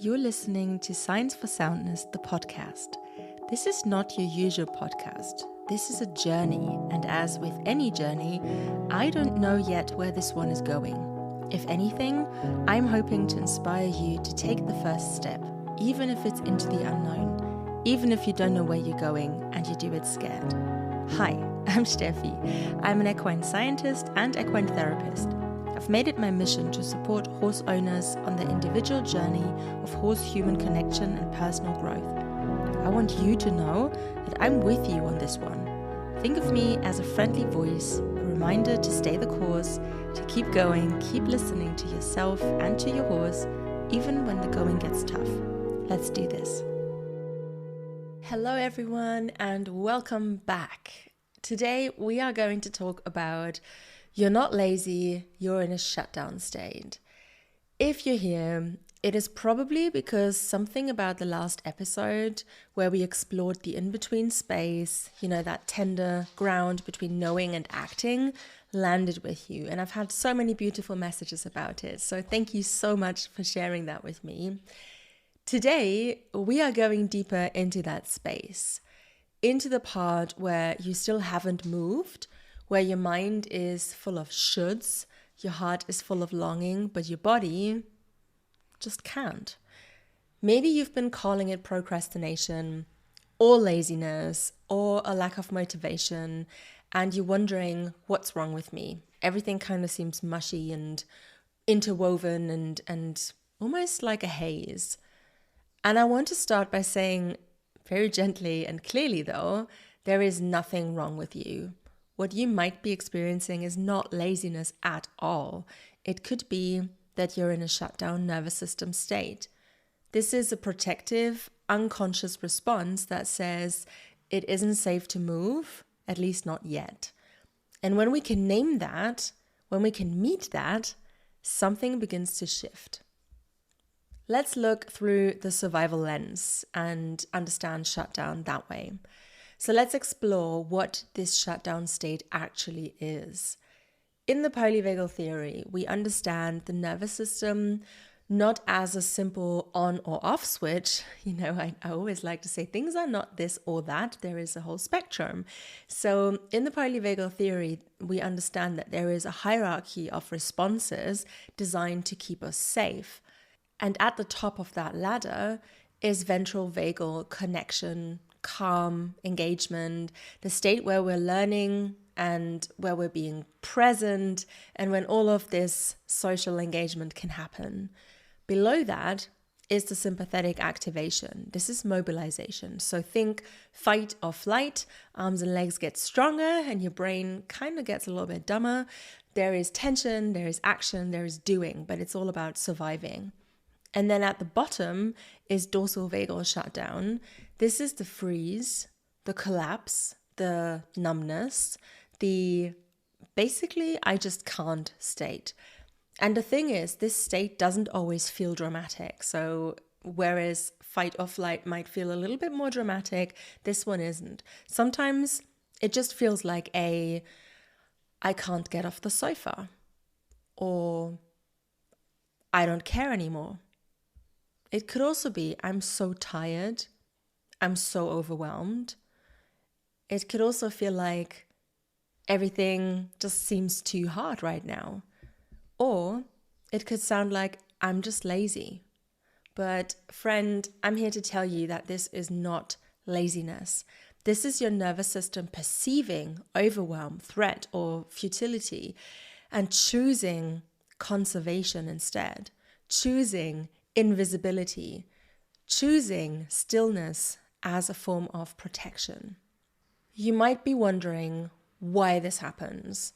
You're listening to Science for Soundness, the podcast. This is not your usual podcast. This is a journey, and as with any journey, I don't know yet where this one is going. If anything, I'm hoping to inspire you to take the first step, even if it's into the unknown, even if you don't know where you're going and you do it scared. Hi, I'm Steffi. I'm an equine scientist and equine therapist. I've made it my mission to support horse owners on their individual journey of horse-human connection and personal growth. I want you to know that I'm with you on this one. Think of me as a friendly voice, a reminder to stay the course, to keep going, keep listening to yourself and to your horse, even when the going gets tough. Let's do this. Hello everyone and welcome back. Today we are going to talk about you're not lazy, you're in a shutdown state. If you're here, it is probably because something about the last episode where we explored the in-between space, that tender ground between knowing and acting, landed with you. And I've had so many beautiful messages about it. So thank you so much for sharing that with me. Today, we are going deeper into that space, into the part where you still haven't moved, where your mind is full of shoulds, your heart is full of longing, but your body just can't. Maybe you've been calling it procrastination or laziness or a lack of motivation, and you're wondering, what's wrong with me? Everything kind of seems mushy and interwoven and almost like a haze. And I want to start by saying very gently and clearly, though, there is nothing wrong with you. What you might be experiencing is not laziness at all. It could be that you're in a shutdown nervous system state. This is a protective, unconscious response that says it isn't safe to move, at least not yet. And when we can name that, when we can meet that, something begins to shift. Let's look through the survival lens and understand shutdown that way. So let's explore what this shutdown state actually is. In the polyvagal theory, we understand the nervous system not as a simple on or off switch. I always like to say things are not this or that. There is a whole spectrum. So in the polyvagal theory, we understand that there is a hierarchy of responses designed to keep us safe. And at the top of that ladder is ventral vagal connection, calm, engagement, the state where we're learning and where we're being present and when all of this social engagement can happen. Below that is the sympathetic activation. This is mobilization. So think fight or flight, arms and legs get stronger and your brain kind of gets a little bit dumber. There is tension, there is action, there is doing, but it's all about surviving. And then at the bottom is dorsal vagal shutdown. This is the freeze, the collapse, the numbness, the basically I just can't state. And the thing is, this state doesn't always feel dramatic. So whereas fight or flight might feel a little bit more dramatic, this one isn't. Sometimes it just feels like I can't get off the sofa, or I don't care anymore. It could also be, I'm so tired, I'm so overwhelmed. It could also feel like everything just seems too hard right now. Or it could sound like, I'm just lazy. But friend, I'm here to tell you that this is not laziness. This is your nervous system perceiving overwhelm, threat, or futility and choosing conservation instead, choosing invisibility, choosing stillness as a form of protection. You might be wondering why this happens.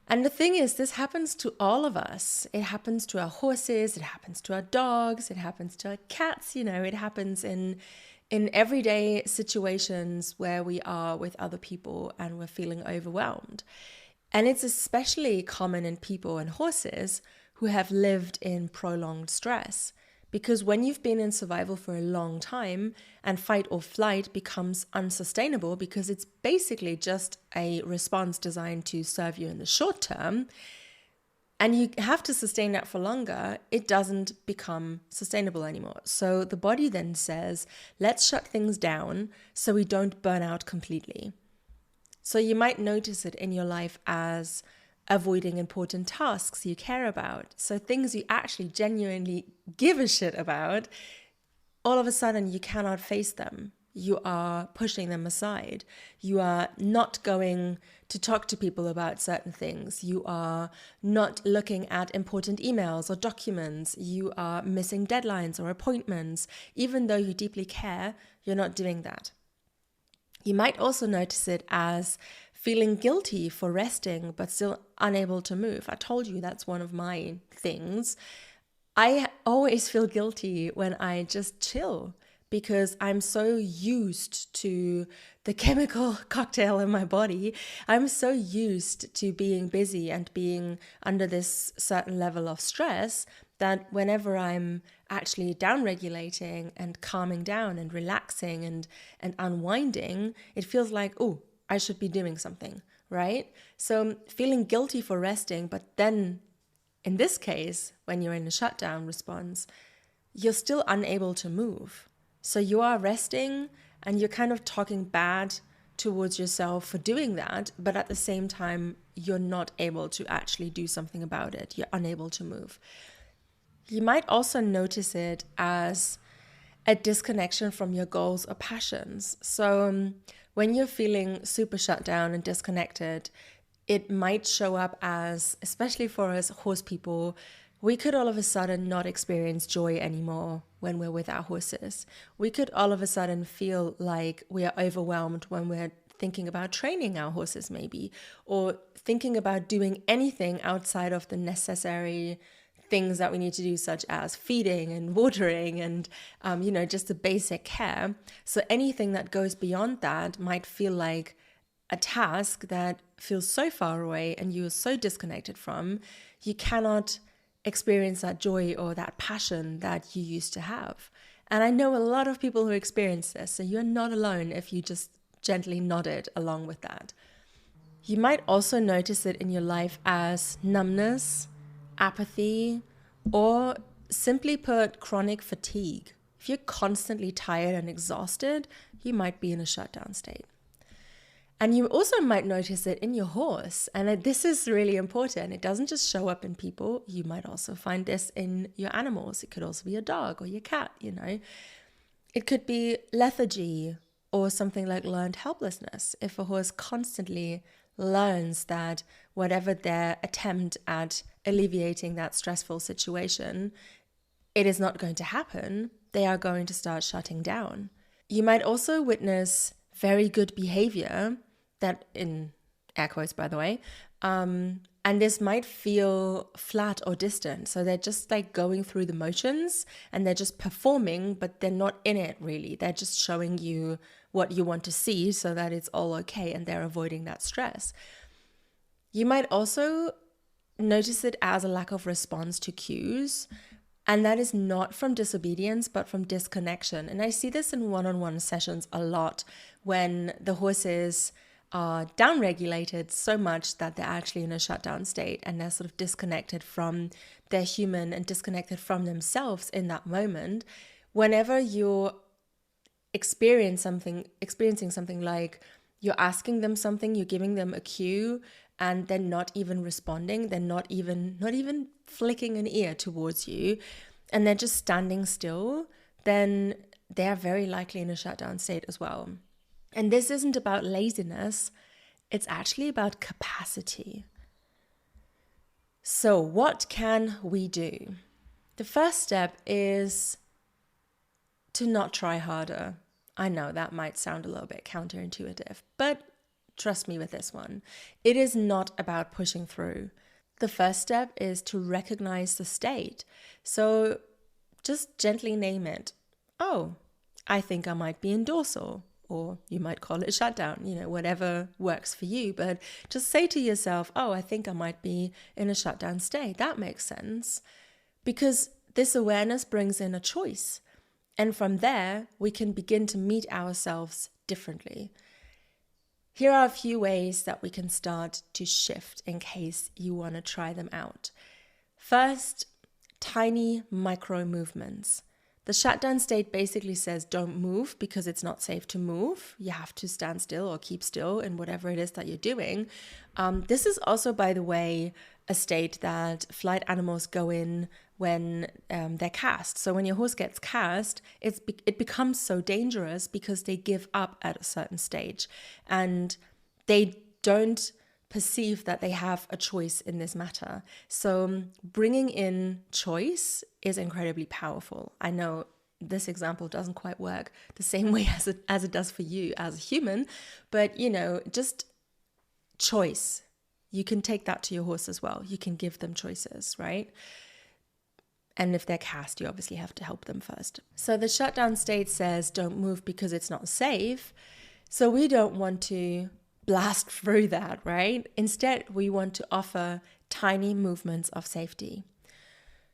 And the thing is, this happens to all of us. It happens to our horses, it happens to our dogs, it happens to our cats, it happens in everyday situations where we are with other people and we're feeling overwhelmed. And it's especially common in people and horses who have lived in prolonged stress. Because when you've been in survival for a long time and fight or flight becomes unsustainable because it's basically just a response designed to serve you in the short term, and you have to sustain that for longer, it doesn't become sustainable anymore. So the body then says, let's shut things down so we don't burn out completely. So you might notice it in your life as avoiding important tasks you care about. So things you actually genuinely give a shit about, all of a sudden you cannot face them. You are pushing them aside. You are not going to talk to people about certain things. You are not looking at important emails or documents. You are missing deadlines or appointments. Even though you deeply care, you're not doing that. You might also notice it as feeling guilty for resting but still unable to move. I told you that's one of my things. I always feel guilty when I just chill because I'm so used to the chemical cocktail in my body. I'm so used to being busy and being under this certain level of stress that whenever I'm actually down-regulating and calming down and relaxing and unwinding, it feels like, oh, I should be doing something, right? So feeling guilty for resting, but then in this case, when you're in a shutdown response, you're still unable to move. So you are resting and you're kind of talking bad towards yourself for doing that, but at the same time, you're not able to actually do something about it. You're unable to move. You might also notice it as a disconnection from your goals or passions. So when you're feeling super shut down and disconnected, it might show up as, especially for us horse people, we could all of a sudden not experience joy anymore when we're with our horses. We could all of a sudden feel like we are overwhelmed when we're thinking about training our horses maybe, or thinking about doing anything outside of the necessary things that we need to do, such as feeding and watering and, just the basic care. So anything that goes beyond that might feel like a task that feels so far away and you are so disconnected from, you cannot experience that joy or that passion that you used to have. And I know a lot of people who experience this, so you're not alone if you just gently nodded along with that. You might also notice it in your life as numbness, apathy, or simply put, chronic fatigue. If you're constantly tired and exhausted, you might be in a shutdown state. And you also might notice it in your horse. And this is really important. It doesn't just show up in people. You might also find this in your animals. It could also be your dog or your cat, It could be lethargy or something like learned helplessness. If a horse constantly learns that whatever their attempt at alleviating that stressful situation, it is not going to happen, they are going to start shutting down. You might also witness very good behavior, that in air quotes, by the way, and this might feel flat or distant. So they're just like going through the motions and they're just performing, but they're not in it really. They're just showing you what you want to see so that it's all okay and they're avoiding that stress. You might also notice it as a lack of response to cues. And that is not from disobedience, but from disconnection. And I see this in one-on-one sessions a lot when the horses are down-regulated so much that they're actually in a shutdown state and they're sort of disconnected from their human and disconnected from themselves in that moment. Whenever you're experiencing something like you're asking them something, you're giving them a cue, and they're not even responding, they're not even flicking an ear towards you, and they're just standing still, then they're very likely in a shutdown state as well. And this isn't about laziness, it's actually about capacity. So what can we do? The first step is to not try harder. I know that might sound a little bit counterintuitive, but trust me with this one. It is not about pushing through. The first step is to recognize the state. So just gently name it. Oh, I think I might be in dorsal, or you might call it shutdown, whatever works for you. But just say to yourself, oh, I think I might be in a shutdown state. That makes sense, because this awareness brings in a choice. And from there, we can begin to meet ourselves differently. Here are a few ways that we can start to shift in case you want to try them out. First, tiny micro movements. The shutdown state basically says don't move because it's not safe to move. You have to stand still or keep still in whatever it is that you're doing. This is also, by the way, a state that flight animals go in when they're cast. So when your horse gets cast, it becomes so dangerous because they give up at a certain stage and they don't perceive that they have a choice in this matter. So bringing in choice is incredibly powerful. I know this example doesn't quite work the same way as it does for you as a human, but just choice. You can take that to your horse as well. You can give them choices, right? And if they're cast, you obviously have to help them first. So the shutdown state says don't move because it's not safe. So we don't want to blast through that, right? Instead, we want to offer tiny movements of safety.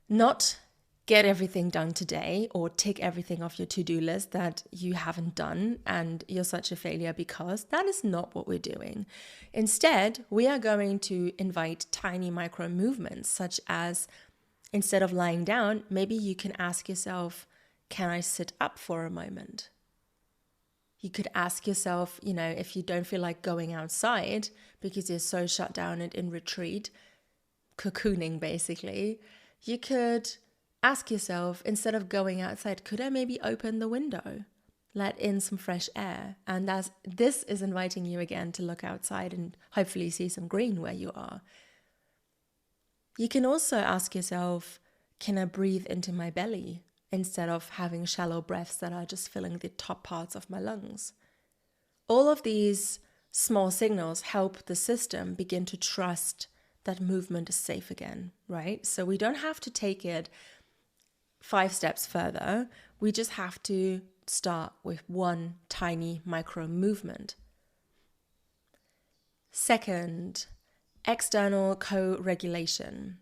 Not get everything done today or tick everything off your to-do list that you haven't done and you're such a failure, because that is not what we're doing. Instead, we are going to invite tiny micro movements, such as instead of lying down, maybe you can ask yourself, can I sit up for a moment? You could ask yourself, if you don't feel like going outside because you're so shut down and in retreat, cocooning basically, you could ask yourself, instead of going outside, could I maybe open the window, let in some fresh air? And this is inviting you again to look outside and hopefully see some green where you are. You can also ask yourself, can I breathe into my belly instead of having shallow breaths that are just filling the top parts of my lungs? All of these small signals help the system begin to trust that movement is safe again, right? So we don't have to take it 5 steps further. We just have to start with one tiny micro movement. Second, external co-regulation.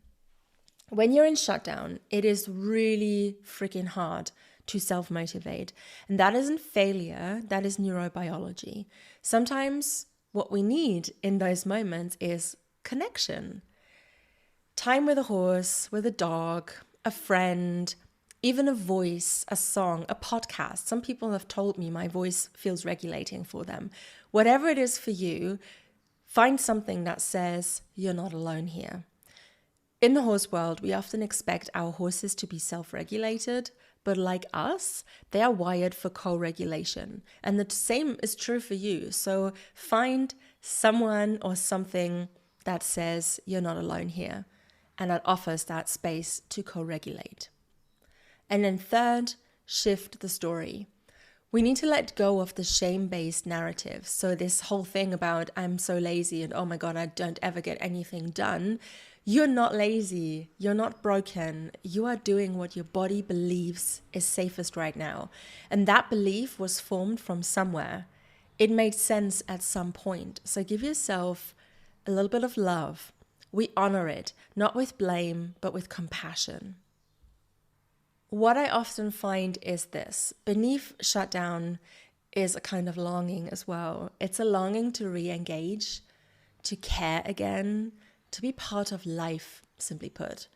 When you're in shutdown, it is really freaking hard to self-motivate. And that isn't failure, that is neurobiology. Sometimes what we need in those moments is connection. Time with a horse, with a dog, a friend, even a voice, a song, a podcast. Some people have told me my voice feels regulating for them. Whatever it is for you, find something that says you're not alone here. In the horse world, we often expect our horses to be self-regulated, but like us, they are wired for co-regulation. And the same is true for you. So find someone or something that says you're not alone here and that offers that space to co-regulate. And then third, shift the story. We need to let go of the shame-based narrative. So this whole thing about I'm so lazy and oh my God, I don't ever get anything done. You're not lazy. You're not broken. You are doing what your body believes is safest right now. And that belief was formed from somewhere. It made sense at some point. So give yourself a little bit of love. We honor it, not with blame, but with compassion. What I often find is this: beneath shutdown is a kind of longing as well. It's a longing to re-engage, to care again, to be part of life, simply put.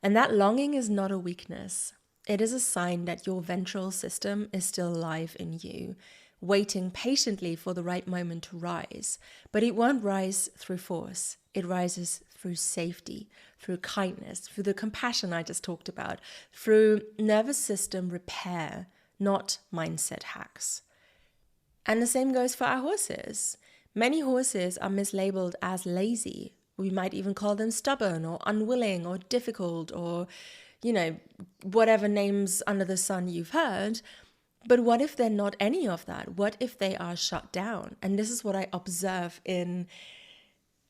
And that longing is not a weakness. It is a sign that your ventral system is still alive in you, waiting patiently for the right moment to rise. But it won't rise through force. It rises through safety, through kindness, through the compassion I just talked about, through nervous system repair, not mindset hacks. And the same goes for our horses. Many horses are mislabeled as lazy. We might even call them stubborn or unwilling or difficult or, whatever names under the sun you've heard. But what if they're not any of that? What if they are shut down? And this is what I observe in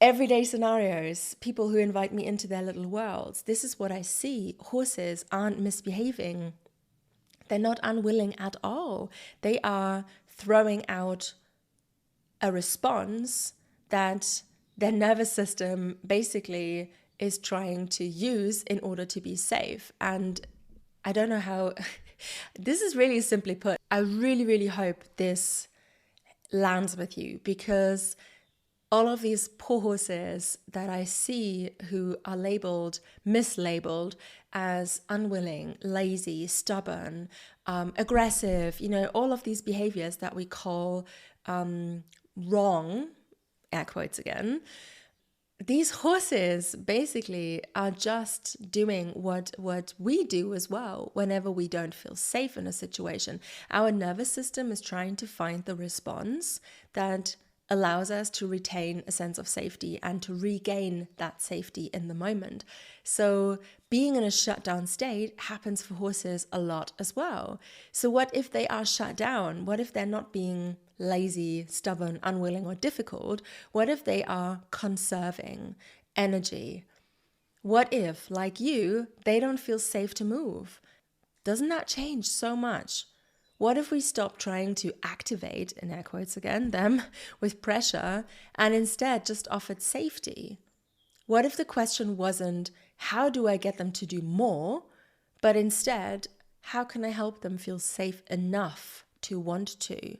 everyday scenarios, people who invite me into their little worlds. This is what I see. Horses aren't misbehaving. They're not unwilling at all. They are throwing out a response that their nervous system basically is trying to use in order to be safe. And I don't know how, this is really simply put. I really, really hope this lands with you, because all of these poor horses that I see who are mislabeled as unwilling, lazy, stubborn, aggressive, all of these behaviors that we call wrong, air quotes again. These horses basically are just doing what we do as well whenever we don't feel safe in a situation. Our nervous system is trying to find the response that allows us to retain a sense of safety and to regain that safety in the moment. So being in a shutdown state happens for horses a lot as well. So what if they are shut down? What if they're not being lazy, stubborn, unwilling, or difficult? What if they are conserving energy? What if, like you, they don't feel safe to move? Doesn't that change so much? What if we stop trying to activate, in air quotes again, them with pressure and instead just offered safety? What if the question wasn't, how do I get them to do more? But instead, how can I help them feel safe enough to want to?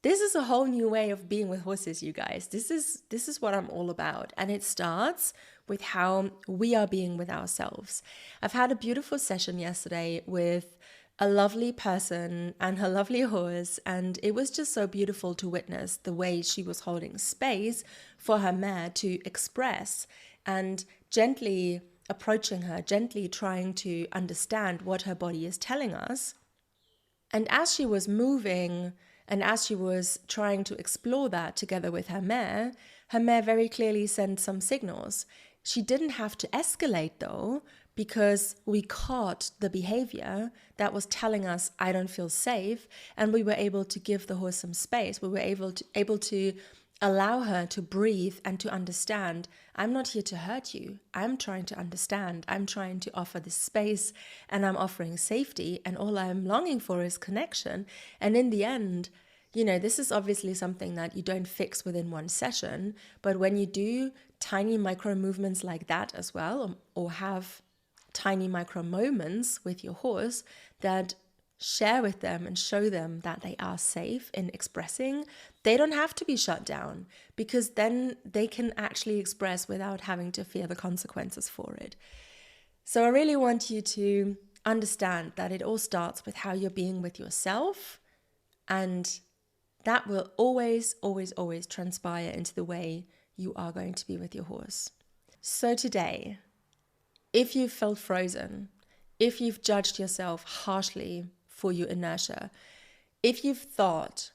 This is a whole new way of being with horses, you guys. This is what I'm all about. And it starts with how we are being with ourselves. I've had a beautiful session yesterday with a lovely person and her lovely horse, and it was just so beautiful to witness the way she was holding space for her mare to express and gently approaching her, gently trying to understand what her body is telling us. And as she was moving and as she was trying to explore that together with her mare very clearly sent some signals. She didn't have to escalate though, because we caught the behavior that was telling us, I don't feel safe, and we were able to give the horse some space. We were able to allow her to breathe and to understand, I'm not here to hurt you. I'm trying to understand. I'm trying to offer this space, and I'm offering safety, and all I'm longing for is connection. And in the end, this is obviously something that you don't fix within one session, but when you do tiny micro movements like that as well, or have tiny micro moments with your horse that share with them and show them that they are safe in expressing, they don't have to be shut down, because then they can actually express without having to fear the consequences for it. So I really want you to understand that it all starts with how you're being with yourself, and that will always, always, always transpire into the way you are going to be with your horse. So today, if you've felt frozen, if you've judged yourself harshly for your inertia, if you've thought,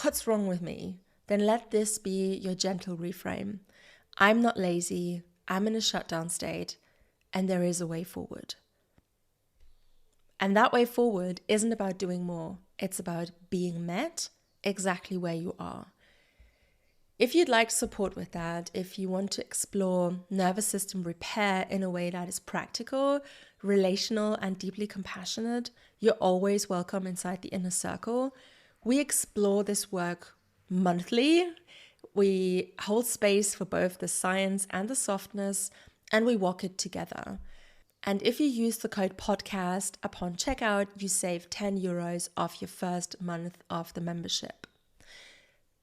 what's wrong with me? Then let this be your gentle reframe. I'm not lazy, I'm in a shutdown state, and there is a way forward. And that way forward isn't about doing more. It's about being met exactly where you are. If you'd like support with that, if you want to explore nervous system repair in a way that is practical, relational, and deeply compassionate, you're always welcome inside the Inner Circle. We explore this work monthly. We hold space for both the science and the softness, and we walk it together. And if you use the code podcast upon checkout, you save €10 off your first month of the membership.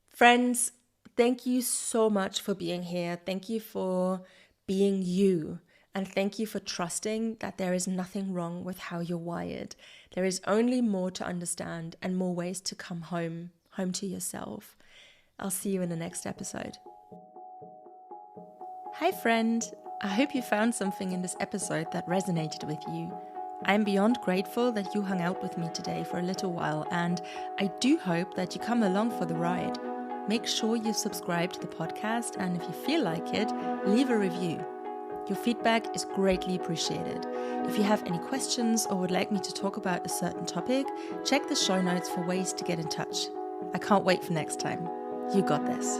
Friends, thank you so much for being here. Thank you for being you. And thank you for trusting that there is nothing wrong with how you're wired. There is only more to understand and more ways to come home to yourself. I'll see you in the next episode. Hi friend, I hope you found something in this episode that resonated with you. I'm beyond grateful that you hung out with me today for a little while, and I do hope that you come along for the ride. Make sure you subscribe to the podcast, and if you feel like it, leave a review. Your feedback is greatly appreciated. If you have any questions or would like me to talk about a certain topic, check the show notes for ways to get in touch. I can't wait for next time. You got this.